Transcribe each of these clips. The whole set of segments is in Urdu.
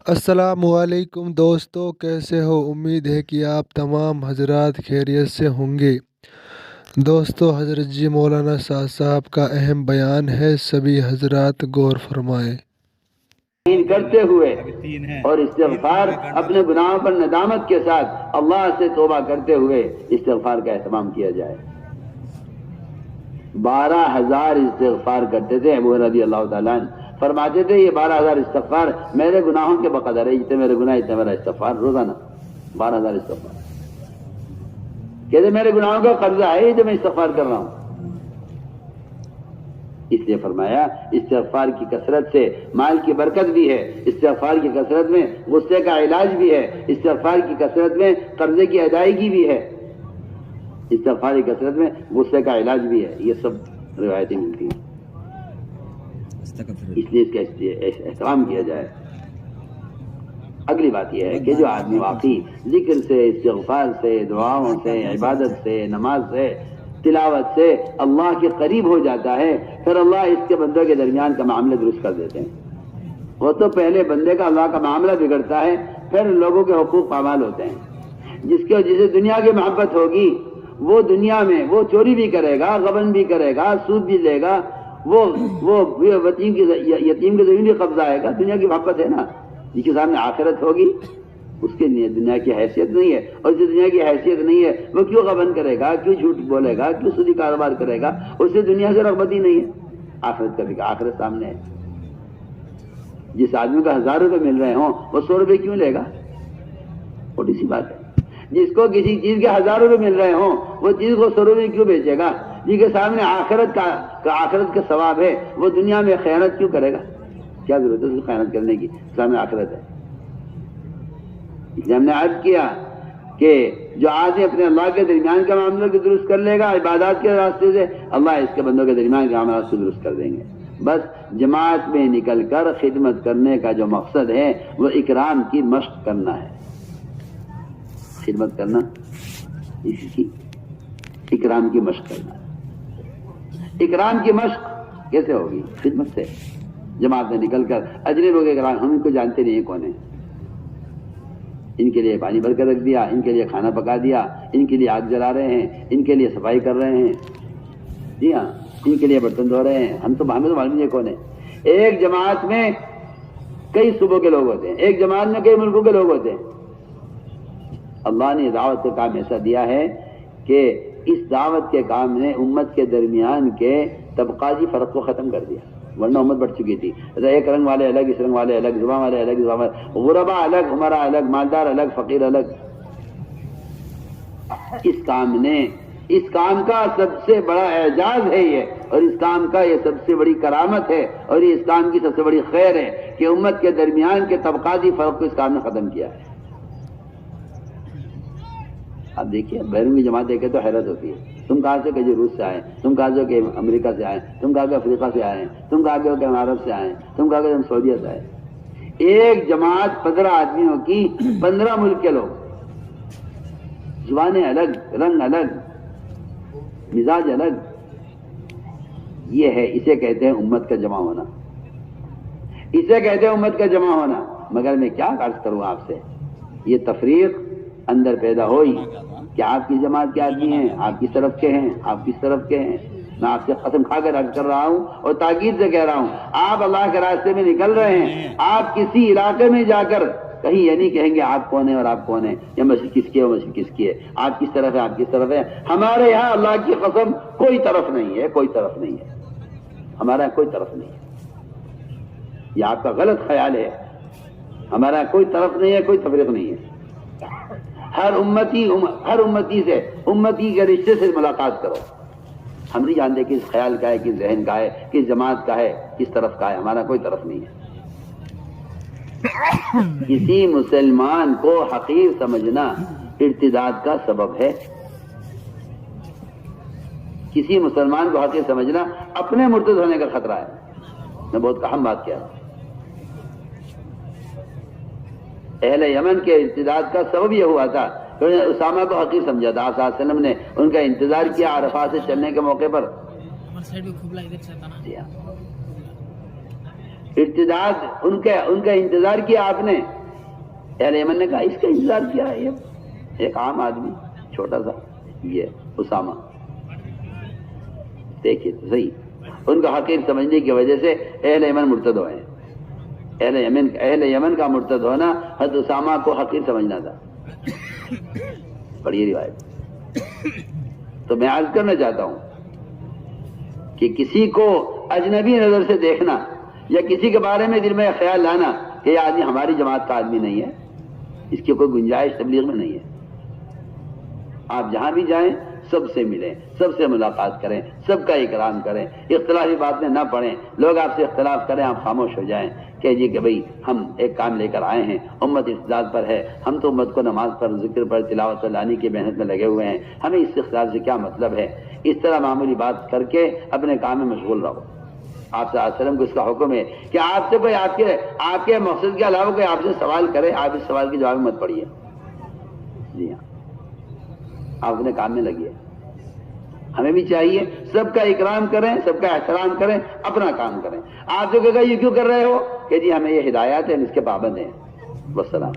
السلام علیکم دوستو، کیسے ہو؟ امید ہے کہ آپ تمام حضرات خیریت سے ہوں گے۔ دوستو، حضرت جی مولانا سعد صاحب کا اہم بیان ہے، سبھی حضرات غور فرمائیں۔ کرتے ہوئے اور استغفار اپنے گناہوں پر ندامت کے ساتھ اللہ سے توبہ کرتے ہوئے استغفار کا اہتمام کیا جائے۔ 12,000 استغفار کرتے تھے ابو رضی اللہ تعالیٰ عنہ، فرماتے تھے یہ 12,000 استغفار میرے گناہوں کے بقدر ہے، جتنے میرے گناہ اتنے میرا استغفار روزانہ 12,000 استغفار۔ کہتے میرے گناہوں کا قرضہ ہے جو میں استغفار کر رہا ہوں۔ اس لیے فرمایا استغفار کی کثرت سے مال کی برکت بھی ہے، استغفار کی کثرت میں غصے کا علاج بھی ہے، استغفار کی کثرت میں قرضے کی ادائیگی بھی ہے، استغفار کی کثرت میں غصے کا علاج بھی ہے۔ یہ سب روایتیں ملتی ہیں، اس لیے اس کا احترام کیا جائے۔ اگلی بات یہ ہے کہ جو آدمی واقعی ذکر سے، استغفار سے، دعاؤں سے، عبادت سے، نماز سے، تلاوت سے اللہ کے قریب ہو جاتا ہے، پھر اللہ اس کے بندوں کے درمیان کا معاملہ درست کر دیتے ہیں۔ وہ تو پہلے بندے کا اللہ کا معاملہ بگڑتا ہے، پھر لوگوں کے حقوق پامال ہوتے ہیں۔ جسے دنیا کی محبت ہوگی وہ دنیا میں وہ چوری بھی کرے گا، غبن بھی کرے گا، سود بھی لے گا، وہ یتیم کی زمین بھی قبضہ آئے گا۔ دنیا کی محبت ہے نا، جس کے سامنے آخرت ہوگی اس کے لیے دنیا کی حیثیت نہیں ہے، اور جس دنیا کی حیثیت نہیں ہے وہ کیوں غبن کرے گا، کیوں جھوٹ بولے گا، کیوں سودی کاروبار کرے گا؟ اسے دنیا سے رغبت ہی نہیں ہے، آخرت کا بھی آخرت سامنے ہے۔ جس آدمی کو 1,000 روپے مل رہے ہوں وہ 100 روپے کیوں لے گا؟ چھوٹی سی بات ہے۔ جس کو کسی چیز کے 1,000 روپے مل رہے ہوں وہ چیز کو 100 روپے کیوں بیچے گا؟ جس کے سامنے آخرت کا ثواب ہے وہ دنیا میں خیانت کیوں کرے گا؟ کیا ضرورت ہے اس کو خیانت کرنے کی؟ سامنے آخرت ہے۔ اس لیے ہم نے عرض کیا کہ جو آدمی اپنے اللہ کے درمیان کا معاملہ کو درست کر لے گا عبادات کے راستے سے، اللہ اس کے بندوں کے درمیان کے معاملات کو درست کر دیں گے۔ بس جماعت میں نکل کر خدمت کرنے کا جو مقصد ہے وہ اکرام کی مشق کرنا ہے۔ خدمت کرنا اس کی اکرام کی مشق کرنا ہے۔ اکرام کی مشق کیسے ہوگی؟ خدمت سے۔ جماعت میں نکل کر اجنبیوں کے اکرام، ہم ان کو جانتے نہیں ہیں کون ہیں، ان کے لیے پانی بھر کر رکھ دیا، ان کے لیے کھانا پکا دیا، ان کے لیے آگ جلا رہے ہیں، ان کے لیے صفائی کر رہے ہیں، جی ہاں، ان کے لیے برتن دھو رہے ہیں، ہمیں تو معلوم نہیں ہے کون ہے۔ ایک جماعت میں کئی صوبوں کے لوگ ہوتے ہیں، ایک جماعت میں کئی ملکوں کے لوگ ہوتے ہیں۔ اللہ نے دعوت کا کام ایسا دیا ہے کہ اس دعوت کے کام نے امت کے درمیان کے طبقاتی فرق کو ختم کر دیا، ورنہ امت بڑھ چکی تھی۔ ایک رنگ والے الگ، اس رنگ والے الگ، زبان والے الگ، زبان والے، غربا الگ، عمرا الگ، مالدار الگ، فقیر الگ۔ اس کام کا سب سے بڑا اعجاز ہے یہ، اور اس کام کا یہ سب سے بڑی کرامت ہے، اور یہ اس کام کی سب سے بڑی خیر ہے کہ امت کے درمیان کے طبقاتی فرق کو اس کام نے ختم کیا ہے۔ آپ دیکھیے بیرونی جماعت دیکھے تو حیرت ہوتی ہے، تم کہاں سے کہ جو روس سے آئے، تم کہاں سے کہ امریکہ سے آئے، تم کہاں کہ افریقہ سے آئے، تم کہاں کہ ہم عرب سے آئے، تم کہاں کہ ہم سعودیہ سے آئے۔ ایک جماعت 15 آدمیوں کی، 15 ملک کے لوگ، زبانیں الگ، رنگ الگ، مزاج الگ۔ یہ ہے، اسے کہتے ہیں امت کا جمع ہونا، اسے کہتے ہیں امت کا جمع ہونا۔ مگر میں کیا عرض کروں آپ سے، یہ تفریق اندر پیدا ہوئی کہ آپ کی جماعت کے آدمی ہیں، آپ کس طرف کے ہیں، آپ کس طرف کے ہیں۔ میں آپ سے قسم کھا کر عرض کر رہا ہوں اور تاکید سے کہہ رہا ہوں، آپ اللہ کے راستے میں نکل رہے ہیں، آپ کسی علاقے میں جا کر کہیں یہ نہیں کہیں گے آپ کون ہیں اور آپ کون ہیں، یا مسجد کس کی ہے، مسجد کس کی ہے، آپ کس طرف ہے، آپ کس طرف ہے۔ ہمارے یہاں اللہ کی قسم کوئی طرف نہیں ہے، کوئی طرف نہیں ہے، ہمارا یہاں کوئی طرف نہیں ہے۔ یہ آپ کا غلط خیال ہے، ہمارا یہاں کوئی طرف نہیں ہے، کوئی تفریق نہیں ہے۔ ہر امتی سے، امتی کے رشتے سے ملاقات کرو۔ ہم نہیں جانتے کس خیال کا ہے، کس ذہن کا ہے، کس جماعت کا ہے، کس طرف کا ہے، ہمارا کوئی طرف نہیں ہے۔ کسی مسلمان کو حقیر سمجھنا ارتداد کا سبب ہے، کسی مسلمان کو حقیر سمجھنا اپنے مرتد ہونے کا خطرہ ہے۔ میں بہت اہم بات کیا، اہل یمن کے ارتداد کا سبب یہ ہوا تھا کہ انہوں نے اسامہ کو حقیر سمجھا تھا۔ آپ صلی اللہ علیہ وسلم نے ان کا انتظار کیا عرفات سے چلنے کے موقع پر۔ ارتداد ان کا انتظار کیا آپ نے. اہل یمن نے کہا اس کا انتظار کیا ہے یہ ایک عام آدمی چھوٹا سا یہ اسامہ. دیکھیے تو صحیح ان کا حقیر سمجھنے کی وجہ سے اہل یمن مرتد ہوئے ہیں. اہل یمن کا مرتد ہونا حضرت اسامہ کو حقیر سمجھنا تھا. پڑھیے روایت. تو میں عرض کرنا چاہتا ہوں کہ کسی کو اجنبی نظر سے دیکھنا یا کسی کے بارے میں دل میں خیال لانا کہ یہ آدمی ہماری جماعت کا آدمی نہیں ہے، اس کی کوئی گنجائش تبلیغ میں نہیں ہے. آپ جہاں بھی جائیں سب سے ملیں، سب سے ملاقات کریں، سب کا اکرام کریں، اختلافی باتیں نہ پڑھیں. لوگ آپ سے اختلاف کریں آپ خاموش ہو جائیں کہ جی کہ بھئی ہم ایک کام لے کر آئے ہیں، امت ارتداد پر ہے، ہم تو امت کو نماز پر، ذکر پر، تلاوت پر لانے کی محنت میں لگے ہوئے ہیں، ہمیں اس اختلاف سے کیا مطلب ہے. اس طرح معمولی بات کر کے اپنے کام میں مشغول رہو. آپ صلی اللہ علیہ وسلم کو اس کا حکم ہے کہ آپ سے کوئی آپ کے مقصد کے علاوہ کوئی آپ سے سوال کرے آپ اس سوال کے جواب میں مت پڑھیے. جی ہاں آپ اپنے کام میں لگیے. ہمیں بھی چاہیے سب کا اکرام کریں، سب کا احترام کریں، اپنا کام کریں. آپ جو کہا یہ کیوں کر رہے ہو کہ جی ہمیں یہ ہدایات ہیں ہم اس کے پابند ہیں، والسلام.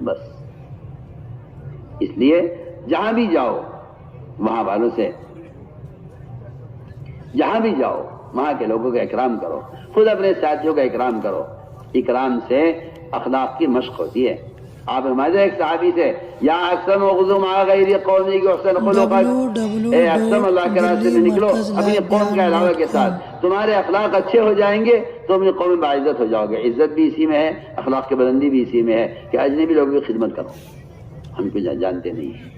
بس اس لیے جہاں بھی جاؤ وہاں والوں سے، جہاں بھی جاؤ وہاں کے لوگوں کا اکرام کرو، خود اپنے ساتھیوں کا اکرام کرو. اکرام سے اخلاق کی مشق ہوتی ہے. آپ ہمارے ایک صحابی سے یا اقسم وغزو مع غیر قومی کی احسن خلقت، اے اقسم اللہ کے راستے میں نکلو اپنی قوم کے علاوہ کے ساتھ، تمہارے اخلاق اچھے ہو جائیں گے تو اپنی قوم میں باعزت ہو جاؤ گے. عزت بھی اسی میں ہے، اخلاق کی بلندی بھی اسی میں ہے کہ اجنبی لوگوں کی خدمت کرو. ہم کو جانتے نہیں ہیں.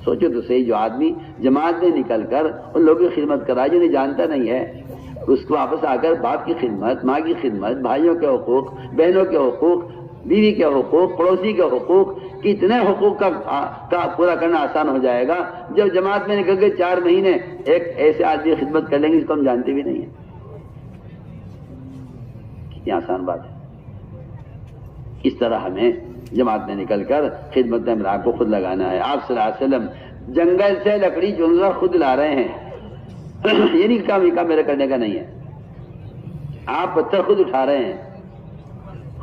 سوچو تو صحیح، جو آدمی جماعت میں نکل کر ان لوگوں کی خدمت کرا جو نہیں جانتا نہیں ہے، اس کو واپس آ کر باپ کی خدمت، ماں کی خدمت، بھائیوں کے حقوق، بہنوں کے حقوق، بیوی کے حقوق، پڑوسی کے حقوق، کتنے حقوق کا پورا کرنا آسان ہو جائے گا جب جماعت میں نکل کے 4 مہینے ایک ایسے آدمی کی خدمت کر لیں گے جس کو ہم جانتے بھی نہیں ہیں. کتنی آسان بات ہے. اس طرح ہمیں جماعت میں نکل کر خدمت امراء کو خود لگانا ہے. آپ صلی اللہ علیہ وسلم جنگل سے لکڑی چننا خود لا رہے ہیں. یہ نہیں کام میرے کرنے کا نہیں ہے. آپ پتھر خود اٹھا رہے ہیں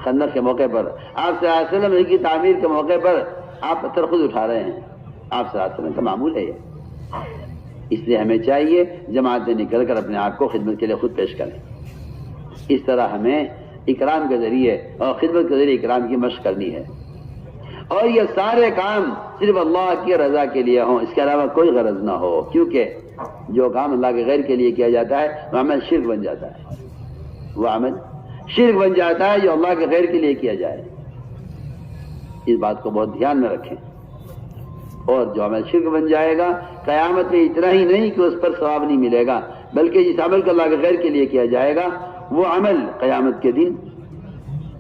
خندق کے موقع پر. آپ صلی اللہ علیہ وسلم کی تعمیر کے موقع پر آپ پتھر خود اٹھا رہے ہیں. آپ صلی اللہ علیہ وسلم کا معمول ہے یہ. اس لیے ہمیں چاہیے جماعت میں نکل کر اپنے آپ کو خدمت کے لیے خود پیش کریں. اس طرح ہمیں اکرام کے ذریعے اور خدمت کے ذریعے اکرام کی مشق کرنی ہے. اور یہ سارے کام صرف اللہ کی رضا کے لیے ہوں، اس کے علاوہ کوئی غرض نہ ہو. کیونکہ جو کام اللہ کے غیر کے لیے کیا جاتا ہے وہ عمل شرک بن جاتا ہے. وہ عمل شرک بن جاتا ہے جو اللہ کے غیر کے لیے کیا جائے. اس بات کو بہت دھیان میں رکھیں. اور جو عمل شرک بن جائے گا قیامت میں اتنا ہی نہیں کہ اس پر ثواب نہیں ملے گا، بلکہ جس عمل کو اللہ کے غیر کے لیے کیا جائے گا وہ عمل قیامت کے دن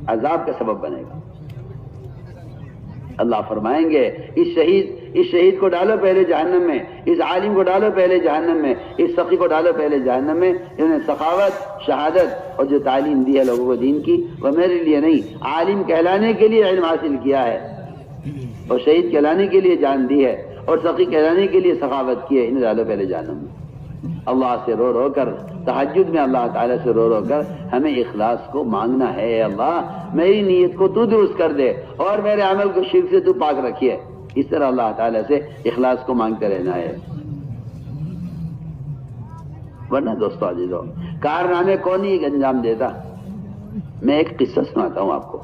عذاب کا سبب بنے گا. اللہ فرمائیں گے اس شہید کو ڈالو پہلے جہنم میں، اس عالم کو ڈالو پہلے جہنم میں، اس سخی کو ڈالو پہلے جہنم میں. انہوں نے سخاوت، شہادت اور جو تعلیم دی ہے لوگوں کو دین کی وہ میرے لیے نہیں، عالم کہلانے کے لیے علم حاصل کیا ہے اور شہید کہلانے کے لیے جان دی ہے اور سخی کہلانے کے لیے سخاوت کی ہے. انہیں ڈالو پہلے جہنم میں. اللہ سے رو رو کر تہجد میں اللہ تعالیٰ سے رو رو کر ہمیں اخلاص کو مانگنا ہے. اے اللہ میری نیت کو تو درست کر دے اور میرے عمل کو شرک سے تو پاک رکھیے. اس طرح اللہ تعالیٰ سے اخلاص کو مانگتے رہنا ہے. ورنہ دوستو عزیزو کارنامے کون نہیں انجام دیتا. میں ایک قصہ سناتا ہوں آپ کو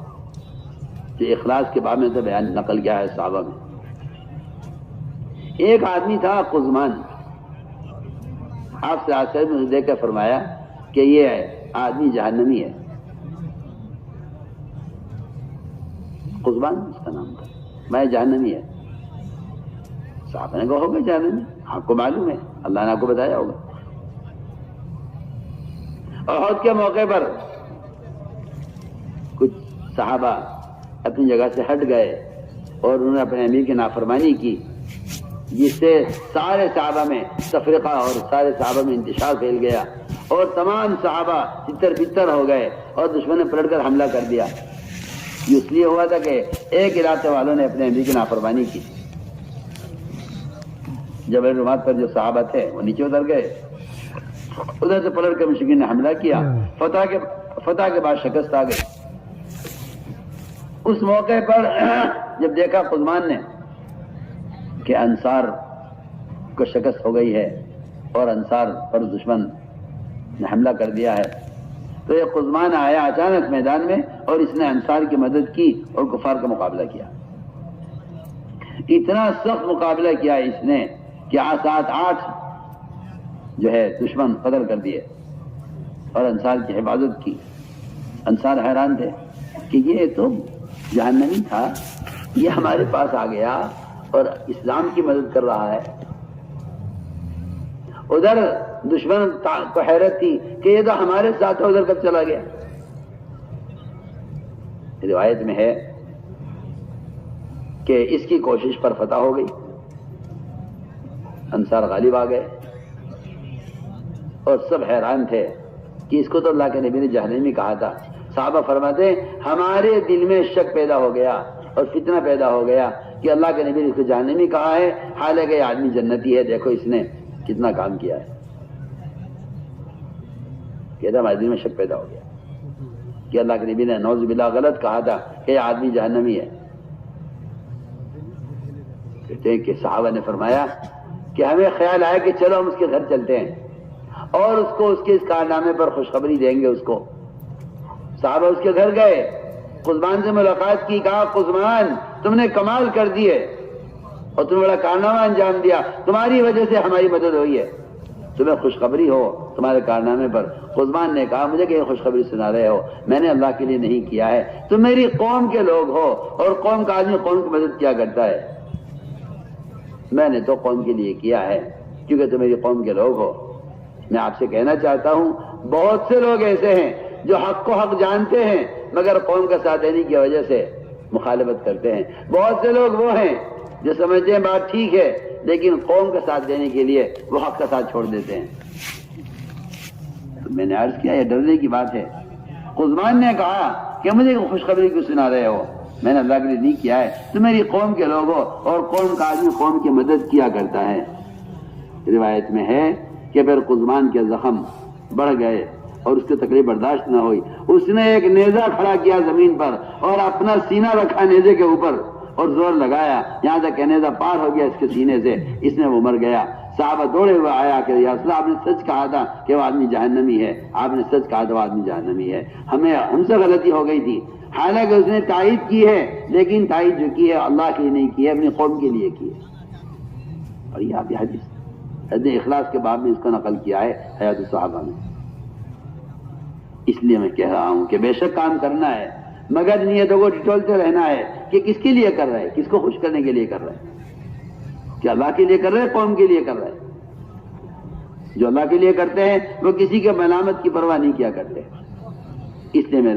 جو اخلاص کے بارے میں تو بیان نقل کیا ہے صحابہ میں. ایک آدمی تھا قزمان. آپ سے آخر میں دیکھ کر فرمایا کہ یہ آدمی جہنمی ہے. قزمان اس کا نام تھا. میں جہنمی ہے. صاحب نے کہا ہوگا جہنمی، آپ کو معلوم ہے، اللہ نے آپ کو بتایا ہوگا. احد کے موقع پر کچھ صحابہ اپنی جگہ سے ہٹ گئے اور انہوں نے اپنے امیر کی نافرمانی کی، جس سے سارے صحابہ میں تفرقہ اور سارے صحابہ میں انتشار پھیل گیا اور تمام صحابہ تتر بتر ہو گئے اور دشمن نے پلٹ کر حملہ کر دیا. یہ اس لیے ہوا تھا کہ ایک علاقے والوں نے اپنے امیر کی نافرمانی کی. جبل رومات پر جو صحابہ تھے وہ نیچے اتر گئے، ادھر سے پلٹ کر مشرکین نے حملہ کیا. فتح کے بعد شکست آ گئی۔ اس موقع پر جب دیکھا قزمان نے کہ انصار کو شکست ہو گئی ہے اور انصار پر دشمن نے حملہ کر دیا ہے، تو یہ قزمان آیا اچانک میدان میں اور اس نے انصار کی مدد کی اور کفار کا مقابلہ کیا۔ اتنا سخت مقابلہ کیا اس نے کہ 7-8 جو ہے دشمن قتل کر دیے اور انصار کی حفاظت کی۔ انصار حیران تھے کہ یہ تو جہنمی تھا، یہ ہمارے پاس آ گیا اور اسلام کی مدد کر رہا ہے۔ ادھر دشمن کو حیرت تھی کہ یہ تو ہمارے ساتھ ادھر کب چلا گیا۔ روایت میں ہے کہ اس کی کوشش پر فتح ہو گئی، انصار غالب آ گئے اور سب حیران تھے کہ اس کو تو اللہ کے نبی نے جہنمی کہا تھا۔ صحابہ فرماتے ہیں ہمارے دل میں شک پیدا ہو گیا اور فتنہ پیدا ہو گیا کہ اللہ کے نبی نے اس کو جہنمی کہا ہے، حالانکہ یہ آدمی جنتی ہے، دیکھو اس نے کتنا کام کیا ہے۔ کہتا ہمارے دل میں شک پیدا ہو گیا کہ اللہ کے نبی نے نعوذ باللہ غلط کہا تھا کہ یہ آدمی جہنمی ہے۔ کہتے ہیں کہ صحابہ نے فرمایا کہ ہمیں خیال آیا کہ چلو ہم اس کے گھر چلتے ہیں اور اس کو اس کے اس کارنامے پر خوشخبری دیں گے اس کو۔ صحابہ اس کے گھر گئے، قزمان سے ملاقات کی، کہا قزمان تم نے کمال کر دیے اور تم نے بڑا کارنامہ انجام دیا، تمہاری وجہ سے ہماری مدد ہوئی ہے، تمہیں خوشخبری ہو تمہارے کارنامے پر۔ قزمان نے کہا مجھے کہ خوشخبری سنا رہے ہو، میں نے اللہ کے لیے نہیں کیا ہے، تم میری قوم کے لوگ ہو اور قوم کا آدمی قوم کی مدد کیا کرتا ہے، میں نے تو قوم کے لیے کیا ہے کیونکہ تم میری قوم کے لوگ ہو۔ میں آپ سے کہنا چاہتا ہوں بہت سے لوگ ایسے ہیں جو حق کو حق جانتے ہیں مگر قوم کا ساتھ دینے کی وجہ سے مخالفت کرتے ہیں، بہت سے لوگ وہ ہیں جو سمجھتے ہیں بات ٹھیک ہے لیکن قوم کا ساتھ دینے کے لیے وہ حق کا ساتھ چھوڑ دیتے ہیں۔ تو میں نے عرض کیا یہ ڈرنے کی بات ہے۔ قزمان نے کہا کہ مجھے خوشخبری کیوں سنا رہے ہو، میں نے اللہ کے لیے نہیں کیا ہے، تم میری قوم کے لوگ ہو اور قوم کا آدمی قوم کی مدد کیا کرتا ہے۔ روایت میں ہے کہ پھر قزمان کے زخم بڑھ گئے اور اس کی تکلیف برداشت نہ ہوئی، اس نے ایک نیزہ کھڑا کیا زمین پر اور اپنا سینہ رکھا نیزے کے اوپر اور زور لگایا، یہاں تک کہ نیزہ پار ہو گیا اس کے سینے سے، اس نے وہ مر گیا۔ صحابہ دوڑے ہوئے آیا کہ یا رسول اللہ آپ نے سچ کہا تھا کہ وہ آدمی جہنمی ہے، آپ نے سچ کہا تھا وہ آدمی جہنمی ہے، ہم سے غلطی ہو گئی تھی، حالانکہ اس نے تائید کی ہے لیکن تائید جو کی ہے اللہ کے لیے نہیں کی ہے، اپنی قوم کے لیے کی ہے۔ اور یہ آپ یہ حدیث اخلاص کے باب میں اس کو نقل کیا ہے حیات الصحابہ میں۔ اس لیے میں کہہ رہا ہوں کہ بے شک کام کرنا ہے مگر نیتوں کو ٹٹولتے رہنا ہے کہ کس کے لیے کر رہے ہیں، کس کو خوش کرنے کے لیے کر رہے ہیں، کہ اللہ کے لیے کر رہے ہیں، قوم کے لیے کر رہے ہیں۔ جو اللہ کے لیے کرتے ہیں وہ کسی کے ملامت کی پرواہ نہیں کیا کرتے۔ اس لیے میں